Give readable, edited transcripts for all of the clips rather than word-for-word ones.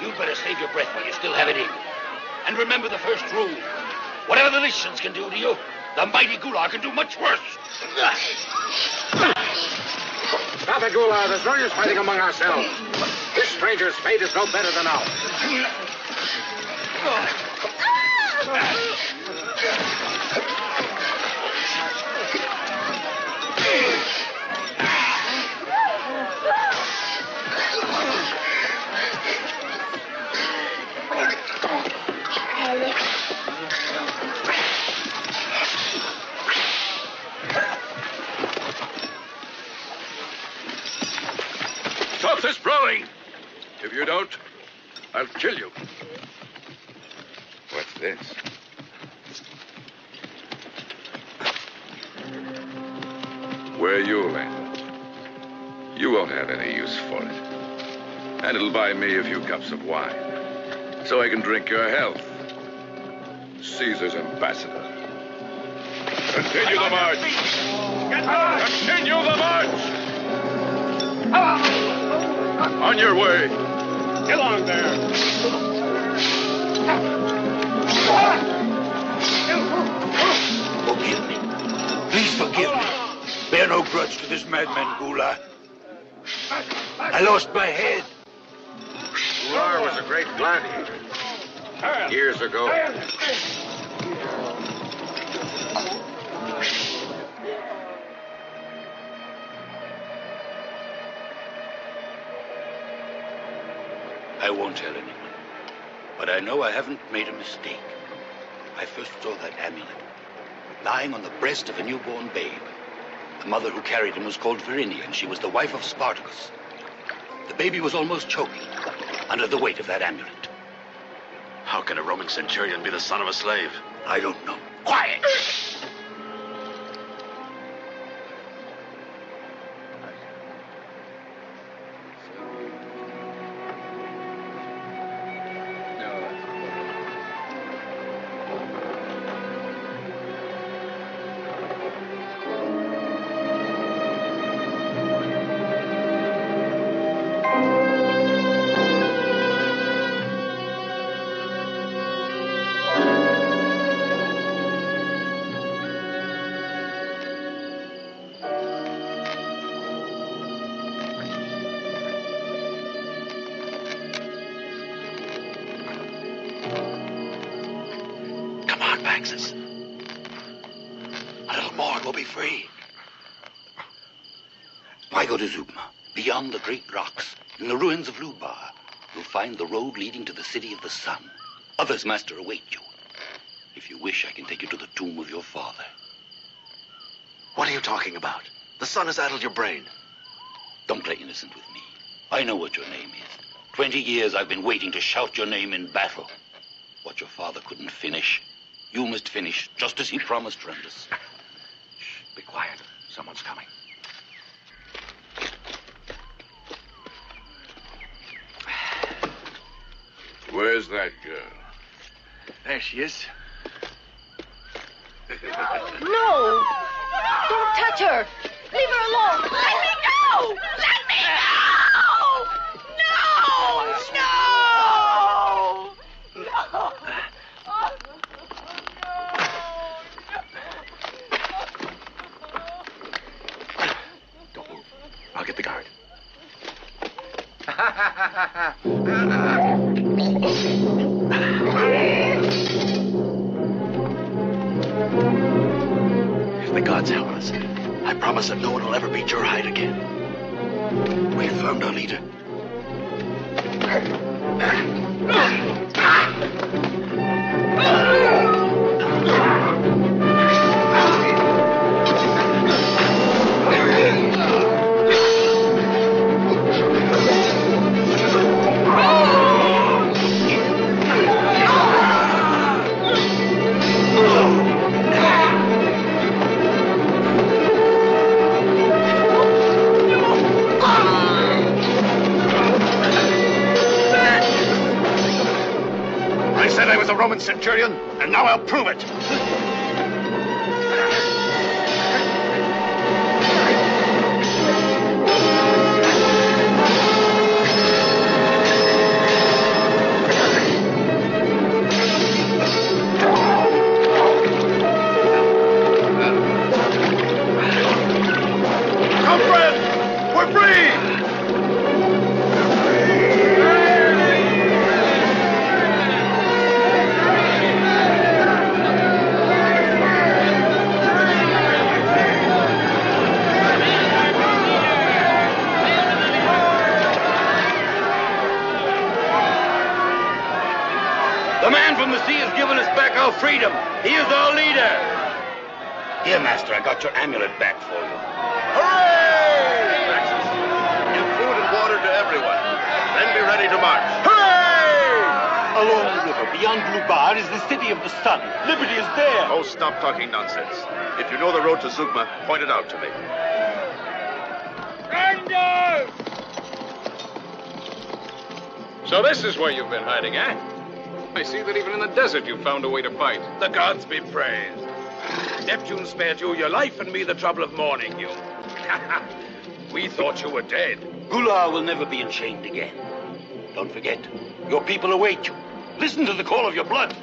You'd better save your breath while you still have it in. And remember the first rule. Whatever the Lycians can do to you, the mighty Gulag can do much worse. Stop it, Gulag. There's no use fighting among ourselves. This stranger's fate is no better than ours. Stop this brawling! If you don't, I'll kill you. What's this? Where you landed. You won't have any use for it. And it'll buy me a few cups of wine, so I can drink your health. Caesar's ambassador. Continue the march! Continue the march! On your way! Get on there! Forgive me. Please forgive me. Bear no grudge to this madman, Gulag. I lost my head. Gulag was a great gladiator. Years ago. I won't tell anyone. But I know I haven't made a mistake. I first saw that amulet lying on the breast of a newborn babe. The mother who carried him was called Verinia, and she was the wife of Spartacus. The baby was almost choking under the weight of that amulet. How can a Roman centurion be the son of a slave? I don't know. Quiet! Beyond the great rocks, in the ruins of Lubar, you'll find the road leading to the city of the sun. Others, master, await you. If you wish, I can take you to the tomb of your father. What are you talking about? The sun has addled your brain. Don't play innocent with me. I know what your name is. 20 years I've been waiting to shout your name in battle. What your father couldn't finish, you must finish, just as he promised Rendus. Shh, be quiet. Someone's coming. Where's that girl? There she is. No! Don't touch her! Leave her alone! Let me go! Let me go! No! No! No! Don't move. I'll get the guard. If the gods help us, I promise that no one will ever beat your hide again. We have found our leader. Roman centurion, and now I'll prove it. The man from the sea has given us back our freedom. He is our leader. Here, Master, I got your amulet back for you. Hooray! Maxis, give food and water to everyone. Then be ready to march. Hooray! Along the river, beyond Blue Bar, is the city of the sun. Liberty is there. Oh, stop talking nonsense. If you know the road to Zugma, point it out to me. So this is where you've been hiding, eh? I see that even in the desert you found a way to fight. The gods be praised. Neptune spared you your life and me the trouble of mourning you. We thought you were dead. Gula will never be enchained again. Don't forget, your people await you. Listen to the call of your blood.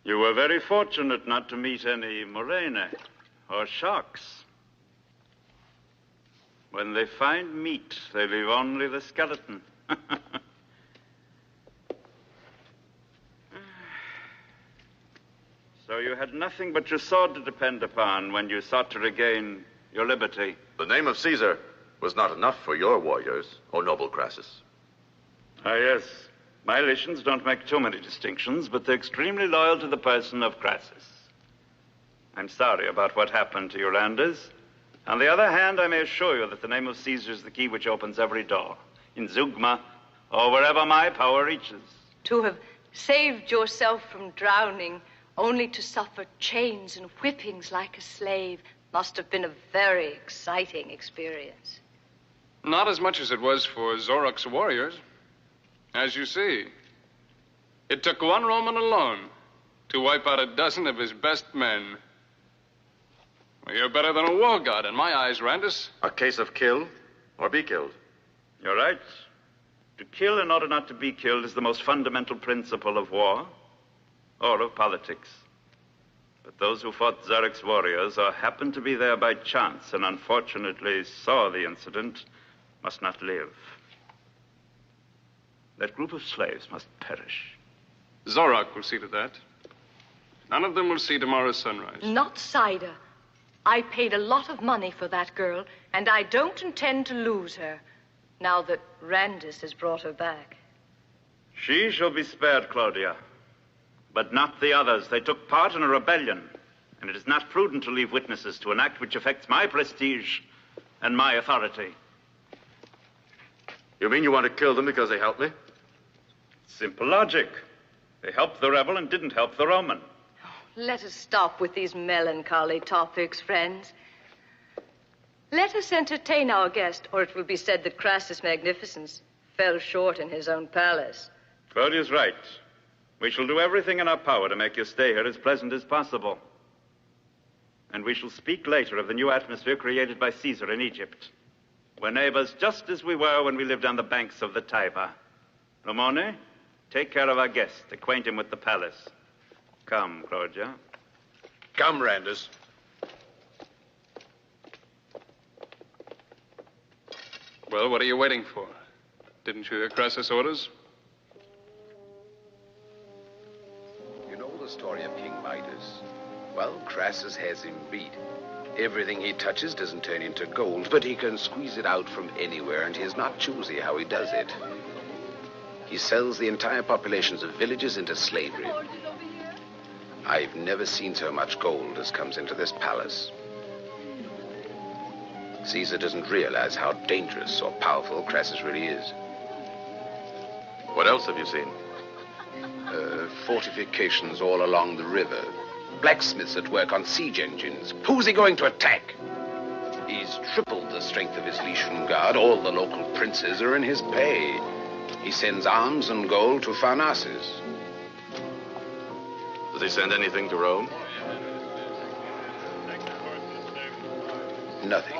You were very fortunate not to meet any moraine or sharks. When they find meat, they leave only the skeleton. So you had nothing but your sword to depend upon when you sought to regain your liberty. The name of Caesar was not enough for your warriors, O noble Crassus. Ah, yes. My Lycians don't make too many distinctions, but they're extremely loyal to the person of Crassus. I'm sorry about what happened to your landers. On the other hand, I may assure you that the name of Caesar is the key which opens every door, in Zugma, or wherever my power reaches. To have saved yourself from drowning, only to suffer chains and whippings like a slave, must have been a very exciting experience. Not as much as it was for Zorok's warriors. As you see, it took one Roman alone to wipe out a dozen of his best men. Well, you're better than a war god in my eyes, Randus. A case of kill or be killed. You're right. To kill in order not to be killed is the most fundamental principle of war or of politics. But those who fought Zorok's warriors or happened to be there by chance and unfortunately saw the incident must not live. That group of slaves must perish. Zorok will see to that. None of them will see tomorrow's sunrise. Not cider. I paid a lot of money for that girl, and I don't intend to lose her, now that Randus has brought her back. She shall be spared, Claudia, but not the others. They took part in a rebellion, and it is not prudent to leave witnesses to an act which affects my prestige and my authority. You mean you want to kill them because they helped me? Simple logic. They helped the rebel and didn't help the Roman. Let us stop with these melancholy topics, friends. Let us entertain our guest, or it will be said that Crassus' magnificence fell short in his own palace. Claudia's right. We shall do everything in our power to make your stay here as pleasant as possible. And we shall speak later of the new atmosphere created by Caesar in Egypt. We're neighbors just as we were when we lived on the banks of the Tiber. Ramone, take care of our guest. Acquaint him with the palace. Come, Claudia. Come, Randus. Well, what are you waiting for? Didn't you hear Crassus' orders? You know the story of King Midas? Well, Crassus has him beat. Everything he touches doesn't turn into gold, but he can squeeze it out from anywhere, and he's not choosy how he does it. He sells the entire populations of villages into slavery. I've never seen so much gold as comes into this palace. Caesar doesn't realize how dangerous or powerful Crassus really is. What else have you seen? Fortifications all along the river. Blacksmiths at work on siege engines. Who's he going to attack? He's tripled the strength of his Lycian guard. All the local princes are in his pay. He sends arms and gold to Pharnaces. Does he send anything to Rome? Nothing.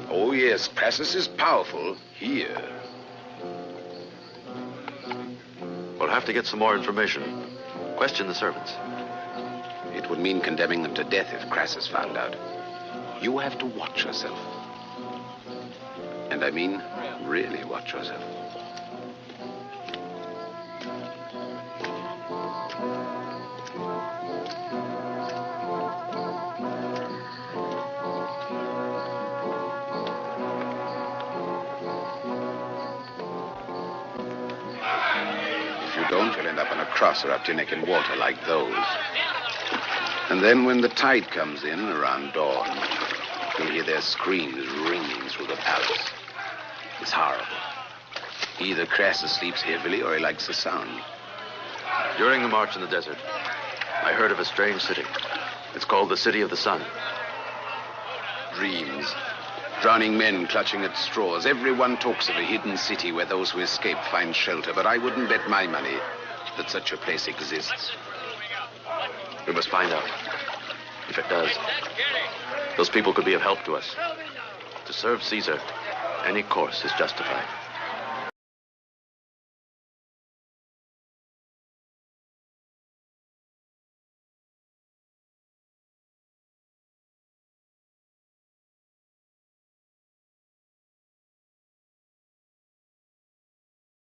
Oh, yes, Crassus is powerful here. We'll have to get some more information. Question the servants. It would mean condemning them to death if Crassus found out. You have to watch yourself. And I mean, really watch yourself. Don't, you'll end up on a cross or up to your neck in water like those. And then when the tide comes in around dawn, you'll hear their screams ringing through the palace. It's horrible. Either Crassus sleeps heavily or he likes the sound. During the march in the desert, I heard of a strange city. It's called the City of the Sun. Dreams. Drowning men clutching at straws. Everyone talks of a hidden city where those who escape find shelter, but I wouldn't bet my money that such a place exists. We must find out. If it does, those people could be of help to us. To serve Caesar, any course is justified.